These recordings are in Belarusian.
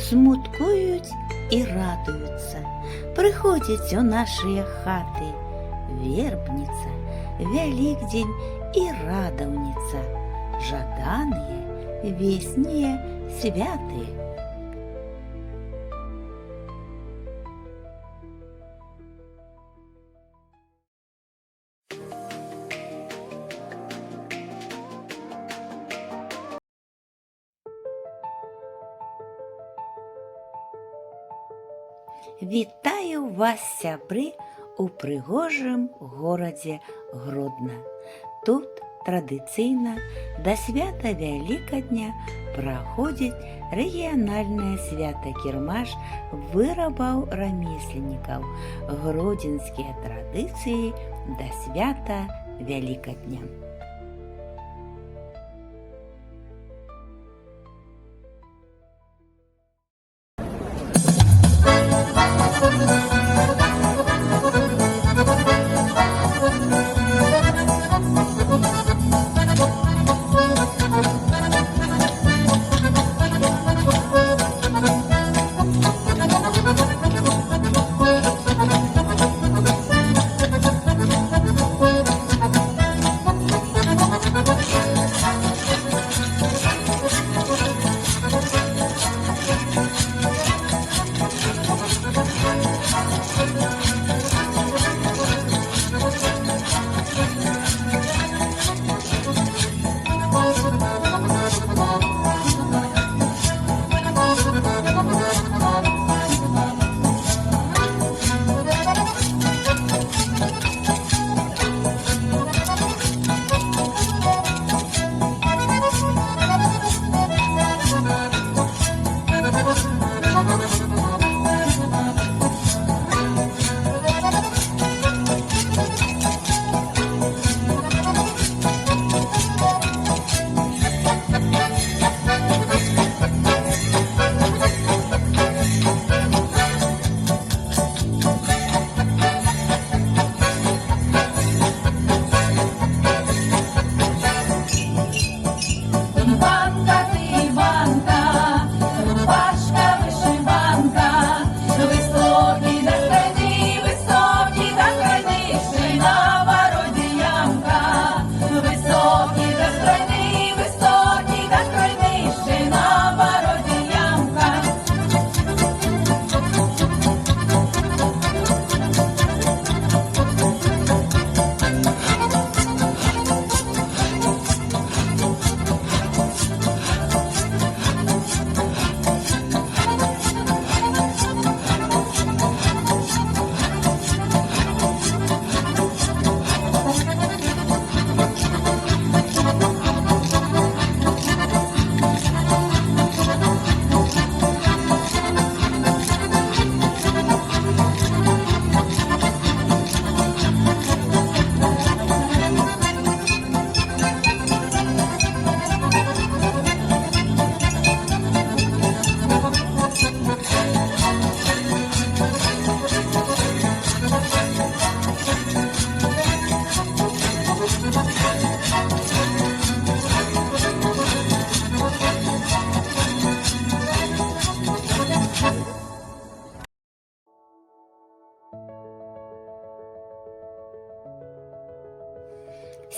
смуткують і радуються, приходять у наші хати Вербніца, Вялікдзень і радаўніца, жаданыя, веснія святы. Вітаю вас, сябры, у прыгожым горадзе Гродна. Тут традыцыйна да свята Вялікадня праходзіць рэгіянальнае свята-кірмаш вырабаў рамесленнікаў, гродзенскія традыцыі да свята Вялікадня.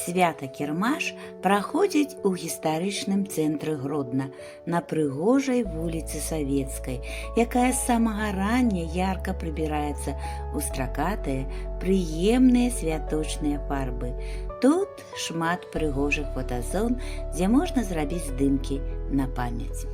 Свята-кірмаш праходзіць у гістарычным цэнтры Гродна на прыгожай вуліцы Савецкай, якая з самага рання ярка прыбіраецца ў стракатыя, прыемныя святочныя фарбы. Тут шмат прыгожых фотазон, дзе можна зрабіць здымкі на памяць.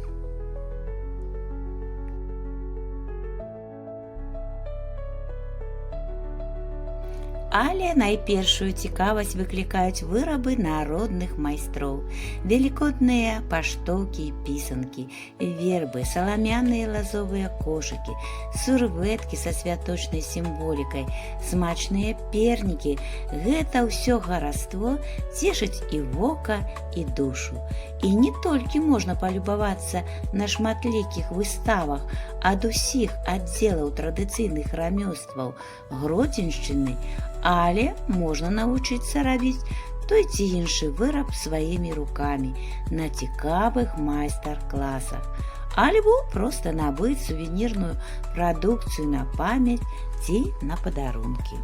Але найпершую цікавасць выклікаюць вырабы народных майстроў. Велікодныя паштоўкі і пісанкі, вербы, саламяныя лазовыя кошыкі, сурвэткі са святочнай сімволікай, смачныя пернікі. Гэта ўсё хараство цешыць і вока, і душу. І не толькі можна палюбавацца на шматлікіх выставах ад усіх аддзелаў традыцыйных рамёстваў Гродзеншчыны, але можна навучыцца рабіць той ці іншы выраб сваімі рукамі на цікавых майстар-класах. альбо проста набыць сувенірную прадукцыю на памяць ці на падарункі.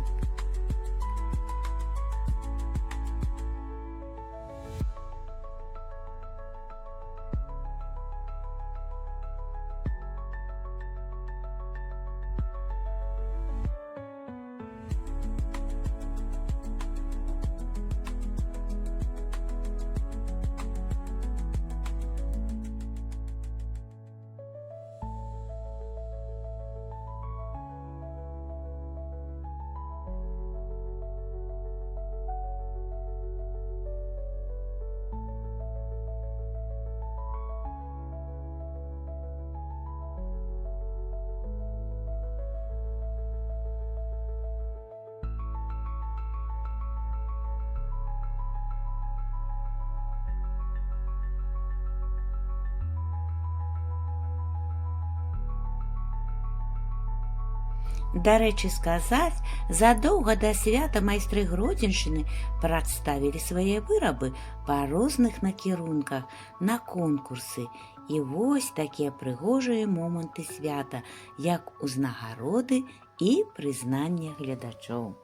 Дарэчы сказаць, задоўга да свята майстры Гродзеншчыны прадставілі свае вырабы па розных накірунках на конкурсы. І вось такія прыгожыя моманты свята, як узнагароды і прызнанне гледачоў.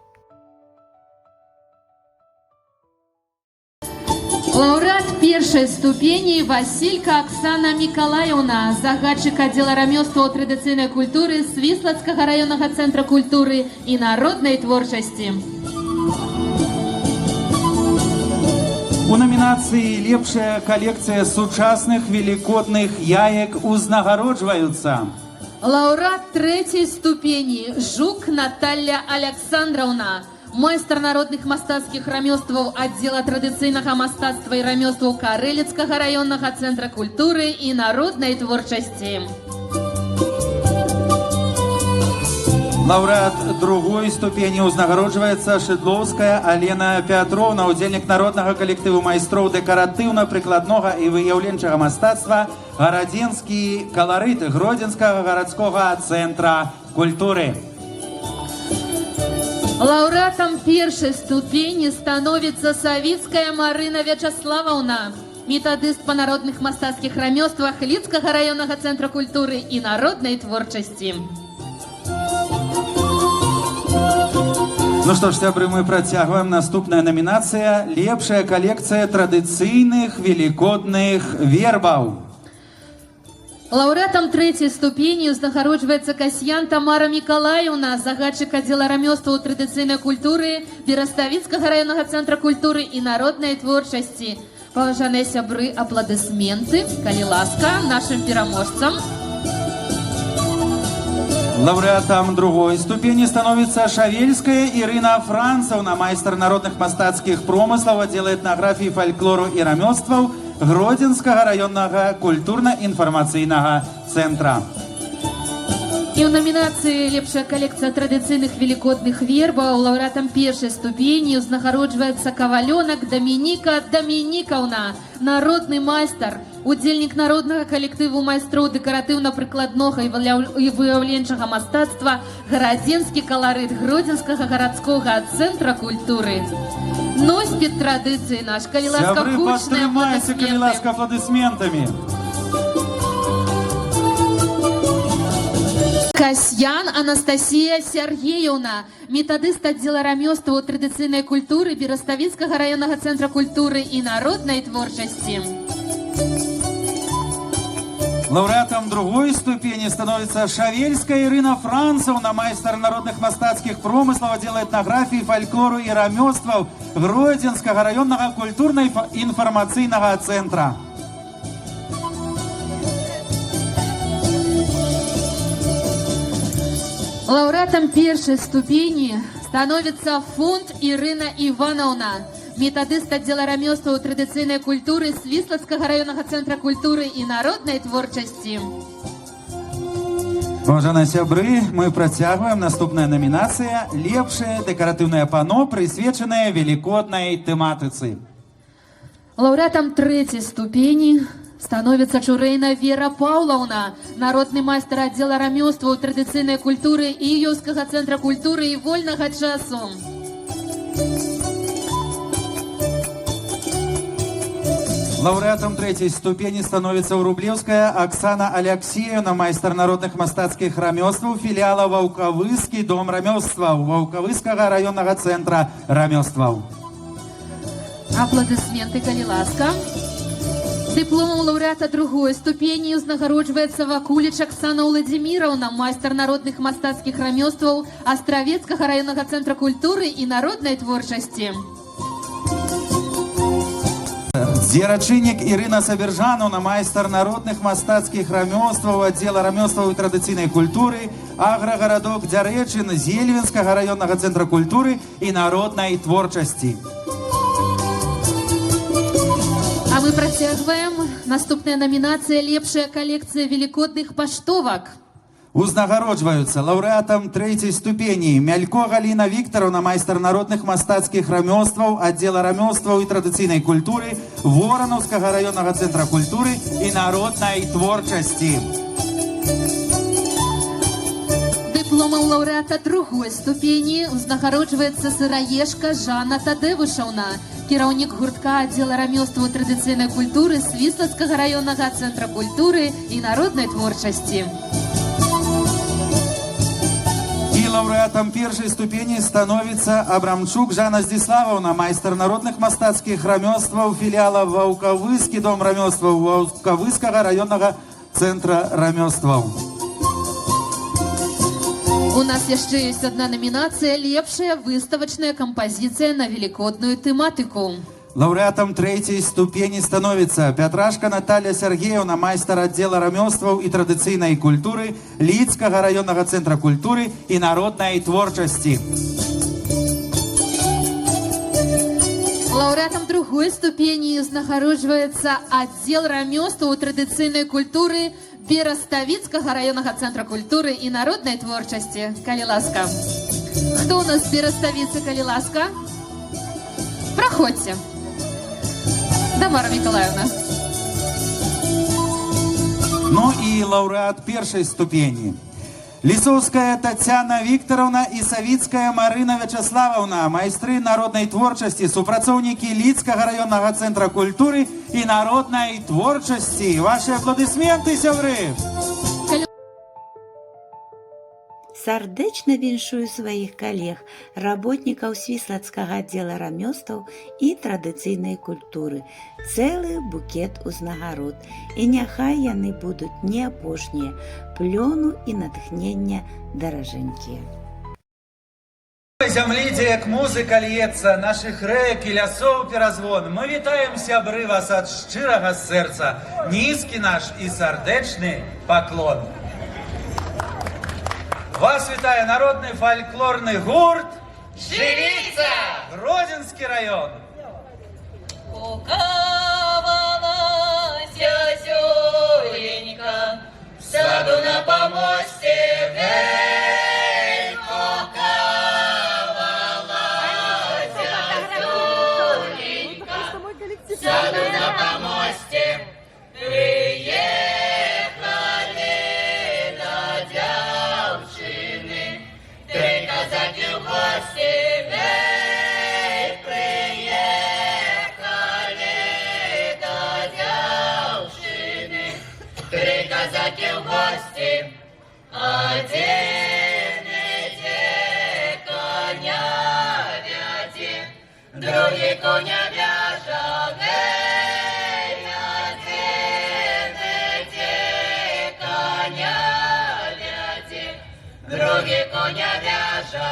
Лаўрэат першай ступені Васілька Аксана Мікалаеўна, загадчык аддзела рамёстваў традыцыйнай культуры Свіслацкага раённага цэнтра культуры і народнай творчасці. У номінацыі «Лепшая калекцыя сучасных велікодных яек» узнагароджваюцца Лаўрэат трэцяй ступені Жук Наталля Александраўна, майстар народных мастацкіх рамёстваў аддзела традыцыйнага мастацтва і рамёстваў Карэліцкага раённага цэнтра культуры і народнай творчасці. Лаўрэат другой ступені узнагароджваецца Шыдлоўская Алена Пятровна, удзельнік народнага калектыву майстроў дэкаратыўна-прыкладнога і выяўленчага мастацтва «Гарадзенскі каларыт» Гродзенскага гарадскога цэнтра культуры. Лаўрэатам першай ступені становіцца Савіцкая Марына Вячаславаўна, метадыст па народных мастацкіх рамёствах Лідскага раённага цэнтра культуры і народнай творчасці. Ну што ж, сябры, мы працягваем. Наступная намінацыя «Лепшая калекцыя традыцыйных велікодных вербаў». Лаўрэатам трэцяй ступені узнагароджваецца Касьян Тамара Мікалаеўна, загадчык аддзела рамёстваў традыцыйнай культуры Бераставіцкага раённага цэнтра культуры і народнай творчасці. Паважаныя сябры, апладысменты, калі ласка, нашым пераможцам. Лаўрэатам другой ступені становіцца Шавельская Ірына Францаўна, майстар народных мастацкіх промыслаў, аддзела этнаграфіі, фальклору і рамёстваў Гродзенскага раённага культурна-інфармацыйнага цэнтра. І ў намінацыі «Лепшая калекцыя традыцыйных велікодных вербаў» лаўрэатам першай ступені узнагароджваецца Кавалёнак Дамініка Дамінікаўна, народны майстар, удзельнік народнага калектыву майстроў дэкаратыўна-прыкладнога і выяўленчага мастацтва «Гарадзенскі каларыт» Гродзенскага гарадскога цэнтра культуры. Носьбіт традыцыі наш, калі ласка, гучныя аплодысменты. Сябры, падтрымайце, калі ласка, аплодысментамі. Касьян Анастасія Сергеевна, метадыст аддзела рамёстваў традыцыйнай культуры Бераставіцкага раённага цэнтра культуры і народнай творчасці. Лаўрэатам другой ступені становіцца Шавельская Ірына Францаўна, майстар народных мастацкіх промыслаў, аддзела этнаграфіі, фальклору і рамёстваў Гродзенскага раённага культурна-інфармацыйнага цэнтра. Лаўрэатам першай ступені становіцца Фунт Ірына Іванаўна, метадыст аддзела рамёстваў традыцыйнай культуры Свіслацкага раённага цэнтра культуры і народнай творчасці. Паважаныя сябры, мы працягваем. Наступная намінацыя «Лепшае дэкаратыўнае пано», прысвечанае велікоднай тэматыцы. Лаўрэатам трэцяй ступені становіцца Чурэйна Вера Паўлаўна, народны майстар аддзела рамёстваў традыцыйнай культуры і Іёўскага цэнтра культуры і вольнага часу. Лауреатом третьей ступени становится Урублевская Оксана Алексеевна, майстар народных мастацких рамёстваў филиала Ваўкавыскі дом рамёстваў Ваўкавыскага районного центра рамёстваў. Аплодисменты, калі ласка. Дипломом лауреата другой ступені узнагароджваецца Вакуліч Оксана Владимировна, майстар народных мастацкіх рамёстваў Астравецкага районного центра культуры и народной творчасці. Дзерачыннік Ірына Сабержановна, майстар народных мастацкіх рамёстваў отдела рамёстваў і традыцыйнай культуры, аграгарадок Дзярэчын Зельвенскага районного центра культуры и народной творчасці. А мы працягваем. Наступная номинация «Лепшая коллекция великодных паштовак». Узнагароджваюцца лауреатам третьей ступені Мялько Галина Викторовна, майстар народных мастацкіх рамёстваў отдела рамёстваў і традыцыйнай культуры Воронаўскага районного центра культуры и народной творчасці. Дипломом лауреата другой ступені узнагароджваецца сыраежка Жанна Тадевушаўна, кіраўнік гуртка отдела рамёстваў і традыцыйнай культуры Свіслацкага районного центра культуры и народной творчасці. И лауреатом первой ступени становится Абрамчук Жанна Здиславовна, майстар народных мастацкіх рамёстваў филиала Ваўкавыскі дом рамёстваў Ваўкавыскага районного центра рамёстваў. У нас яшчэ есть одна номинация «Лепшая выставочная композиция на великодную тематику». Лауреатом третьей ступени становится Пятрашка Наталья Сергеевна, майстар отдела рамёстваў и традыцыйнай культуры Лідскага районного центра культуры и народной творчасці. Лауреатом другой ступени узнагароджваецца отдел рамёстваў і традыцыйнай культуры Бераставіцкага районного центра культуры и народной творчасці. Калі ласка. Кто у нас з Бераставіцы, калі ласка? Проходьте. Тамара Николаевна. Ну и лауреат первой ступени. Лисовская Татьяна Викторовна и Савицкая Марина Вячеславовна, майстры народной творчасці, супрацоўнікі Лідскага районного центра культуры и народной творчасці. Ваши аплодисменты, сябры! Сардэчна віншую сваіх калег, работнікаў Свіслацкага аддзела рамёстваў і традыцыйнай культуры. Цэлы букет узнагарод. І няхай яны будуць не апошнія, плёну і натхнення даражэнькія. Зямлі, дзе як музыка льецца, нашых рэк і лясоў перазвон. Мы вітаем, сябры, вас ад шчырага сэрца. Нізкі наш і сардэчны паклон. Вас вітае народный фольклорный гурт «Живица!» Гродзенский район. Укавалась зёленька в саду на помосте, эй, укавалась зёленька в саду на помосте, приехали на девчины, три казаки в гости, эй, приехали до девчины, три казаки в гости, один иди коня вязи, другий коня вяжа, эй, один иди коня вязи, другий коня вяжа,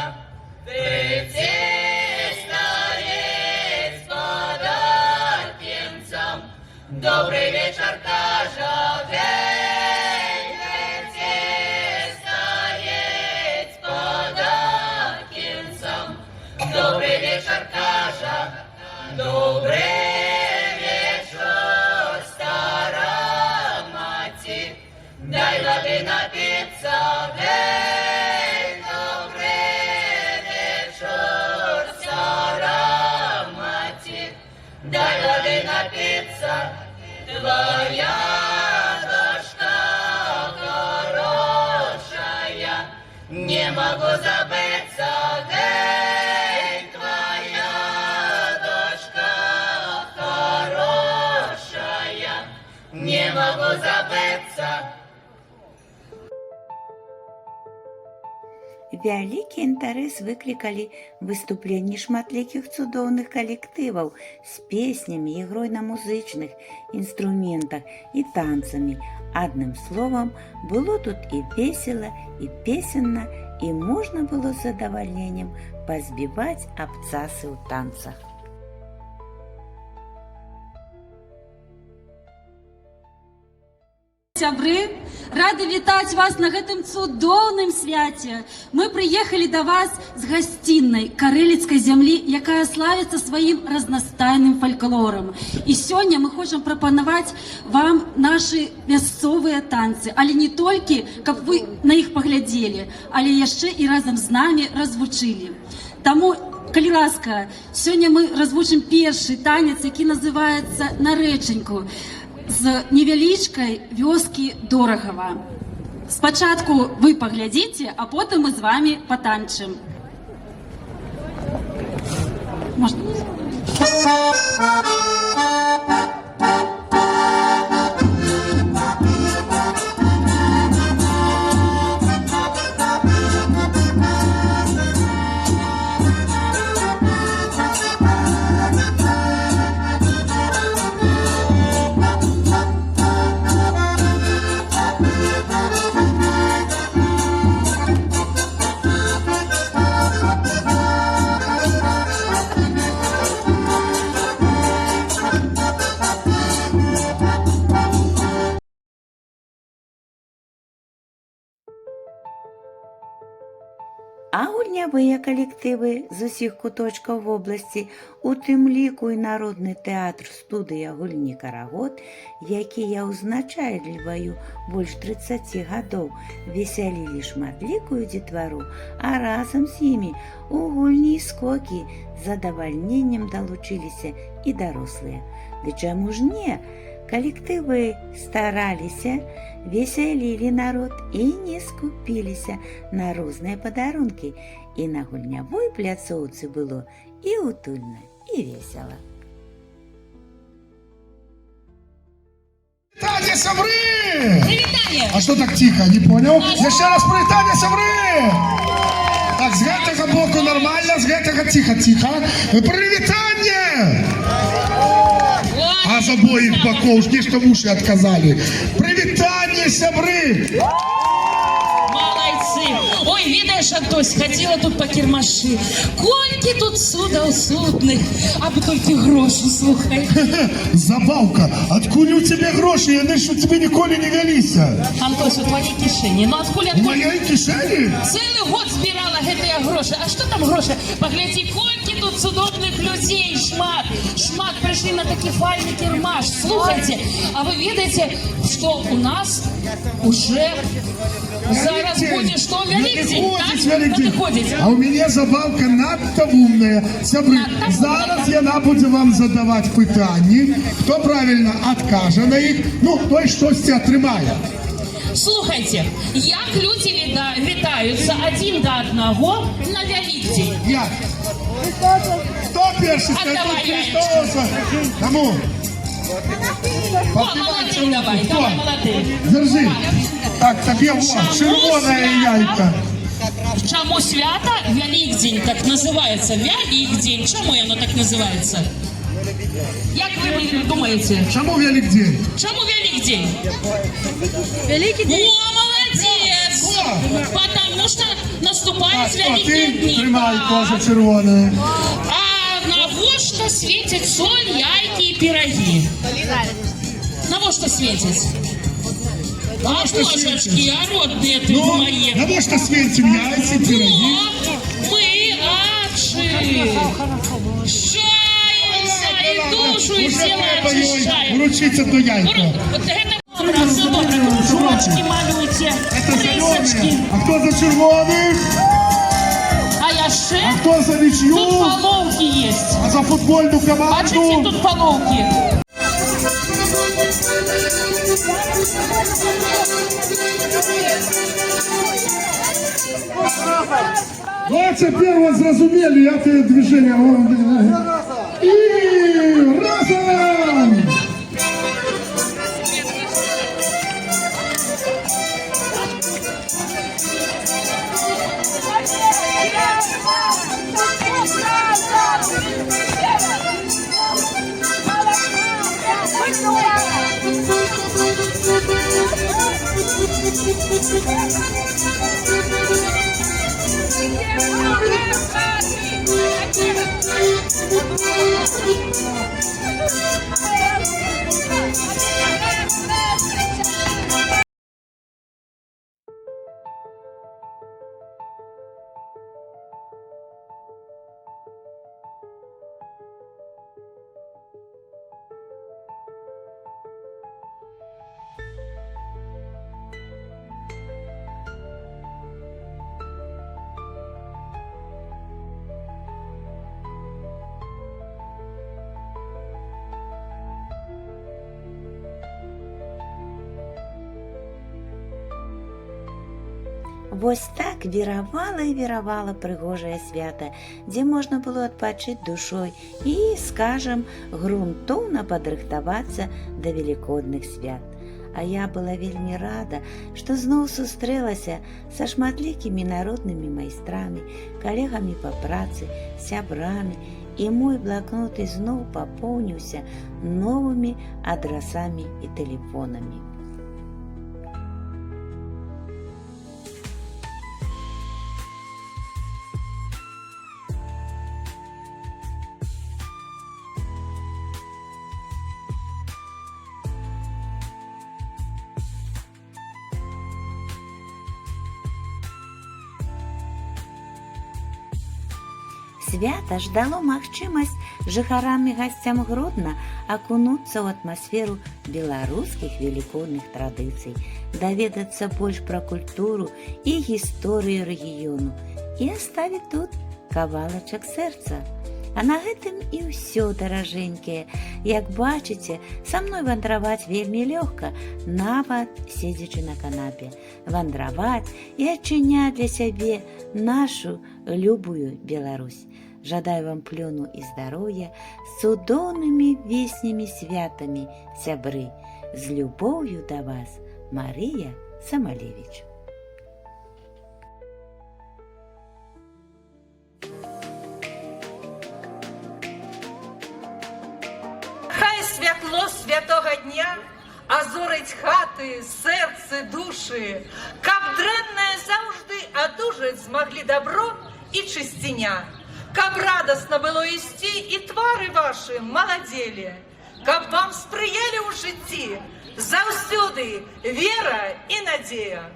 третий старец под Альпинцем, добрый вечер кажа, эй, третий старец под Альпинцем, добрый вечер кажа, добрый вечер, старая мати, дай воды напиться, эй, добрый вечер, старая мати, дай воды напиться, твоя дочка хорошая, не могу забыться, эй, твоя дочка хорошая. Вялікі інтарэс выклікалі выступленні шматлікіх цудоўных калектываў з песнямі, ігрой на музычных інструментах і танцамі. Адным словам, было тут і весела, і песенна, і можна было з задавальненнем пазбіваць абцасы ў танцах. Сябры, рады вітаць вас на гэтым цудоўным свяце. Мы прыехалі да вас з гасціннай карэліцкай зямлі, якая славіцца сваім разнастайным фальклорам. І сёння мы хочам прапанаваць вам нашы мясцовыя танцы, але не толькі, каб вы на іх паглядзелі, але яшчэ і разам з намі развучылі. Таму, калі ласка, сёння мы развучым першы танец, які называецца «Нарэчаньку», з невялічкай вёскі Дорагава. Спачатку вы паглядзіце, а потым мы з вами патанчым. Можна? А гульнявыя калектывы з усіх куточкаў вобласці, у тым ліку і народны тэатр студыя гульні «Карагод», якія ўзначаюць Льваю больш 30 гадоў, весялілі шматлікую дзетвару, а разам з імі у гульні і скокі з задавальненнем далучыліся і дарослыя. Ды чаму ж не? Калектывы стараліся, весялілі народ і не скупіліся на розныя падарункі. І на гульнявой пляцоўцы было і утульна, і весела. Привитание, сябры! Привитание! А что так тихо, не понял? Еще раз привитание, сябры! Так, с гэтага боку нормально, с гэтага тихо-тихо. Привитание! А с обоих боков, жди, что уши отказали. Привитание, сябры! Молодцы! Ой, видишь, Антось, ходила тут по кірмаші. Колькі тут судаў судных, абы толькі грошы, слухай. Забавка, откуль у тебя гроши? Яны ж у тебе ніколі не вяліся. Антось, у твоей кишені. Ну, откуль? У моей кишені? Целый год збирала гэтыя грошы. А что там грошы? Погляди, колькі тут цудоўных людей, шмат. Шмат пришли на такі файный кірмаш. Слухайте, а вы ведаете, что у нас уже зараз будет что? Великдень, так? Надыходзіць. А у меня забавка надто умная. Сябры, зараз яна будзе вам задаваць пытанні. Хто правильно откажа на іх, ну, той штосьці атрымае. Слухайте, як люди вітаюцца один до одного на Великдень? Як? Хто перший давай, Христоса? Кому? О, молодый давай, давай, молодый. Держи. Так, тебе вот, червоная яйка. Чому свято Великдень так называется? Великдень. Чому оно так называется? Як вы думаете? Чому Великдень? Чому Великдень? Великдень. О, молодец! Потому что наступает великие Ты дни. тримай тоже червоная. А на во что светит соль, яйки и пироги? На во что светит? А божечки, а родные ты Ну, мои. на во что светим яйца, пироги? Вот, мы адши. Шаемся и душу из тела очищаем. Вручиться до яйка. Вот это добре, все добре. Кружочки малюйте, Это рисочки. зеленые. А кто за червоных? А яшчэ А кто за ничью? тут половки есть. А за футбольную Бачите, команду? тут половки. 21-го зразумели это движение. И разом! Вось так віравала і віравала прыгожае свята, дзе можна было адпачыць душой і, скажам, грунтоўна падрыхтавацца да велікодных свят. А я была вельмі рада, што зноў сустрэлася са шматлікімі народнымі майстрамі, калегамі па працы, сябрамі, і мой блакнот ізноў папоўніўся новымі адрасамі і тэлефонамі. Свята ж дало магчымасць жыхарам і гасцям Гродна акунуцца ў атмасферу беларускіх велікодных традыцый, даведацца больш пра культуру і гісторыю рэгіёну і аставіць тут кавалачак сэрца. А на гэтым і ўсё, даражэнькія. Як бачыце, са мной вандраваць вельмі лёгка, нават седзячы на канапе. Вандраваць і адчыняць для сябе нашу любую Беларусь. Жадаю вам плёну і здароўя, з цудоўнымі веснімі святамі, сябры. З любоўю да вас, Марыя Самалевіч. Хай святло святого дня азорить хаты, серце, душі, каб дрэннае заўжды адужаць змаглі добро і чысціня, каб радасна было ісці і твары вашы маладзелі, каб вам спрыялі ў жыцці заўсёды вера і надзея.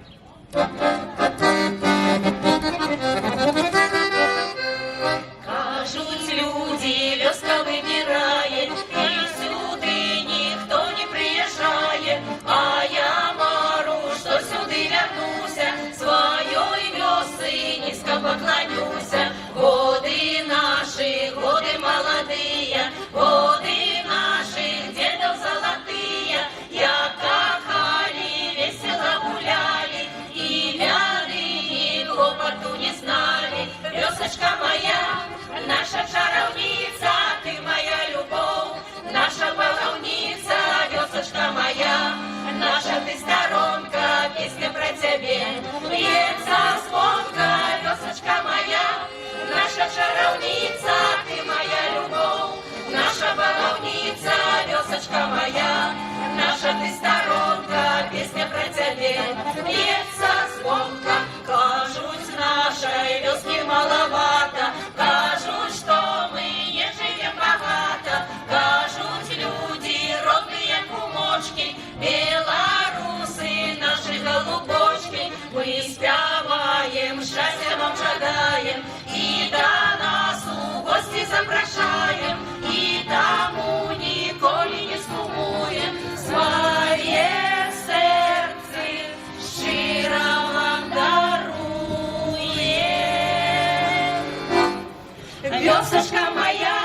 Кажуть люди, вёска выбирает, и сюды никто не приезжает. А я мару, что сюды вернуся, своей вёсы низко поклонюся. Годы наши, годы молодые, годы наших дедов золотые, як кахали, весело гуляли, и бяды, и хлопоту не знали. Вёсочка моя, наша чаровница, ты моя любовь, наша баловница, вёсочка моя, наша ты сторонка, песня про тебе, льется звонка, вёсочка моя, наша чаровница, ты моя любовь, наша баловница, вёсочка моя, наша ты сторонка, песня про тебе, льется звонка. Кажуть, нашей вёски маловато, кажуть, что мы не живем богато, кажуть, люди родные кумочки, белорусы наши голубочки, мы спяваем, счастья вам жадаем, и до нас у гости запрошаем, и тому николи не сумуем, своє серце щиро вам даруем. Вёсочка моя,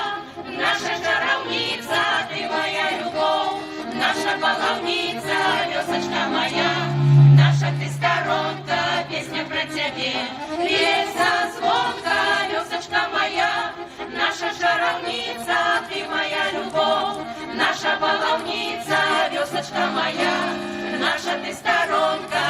наша чаровница, ты моя любовь, наша баловница, вёсочка моя, наша ты сторонка, песня про тебе, льется звонка, вёсочка моя, наша чаровница, ты моя любовь, наша баловница, вёсочка моя, наша ты сторонка,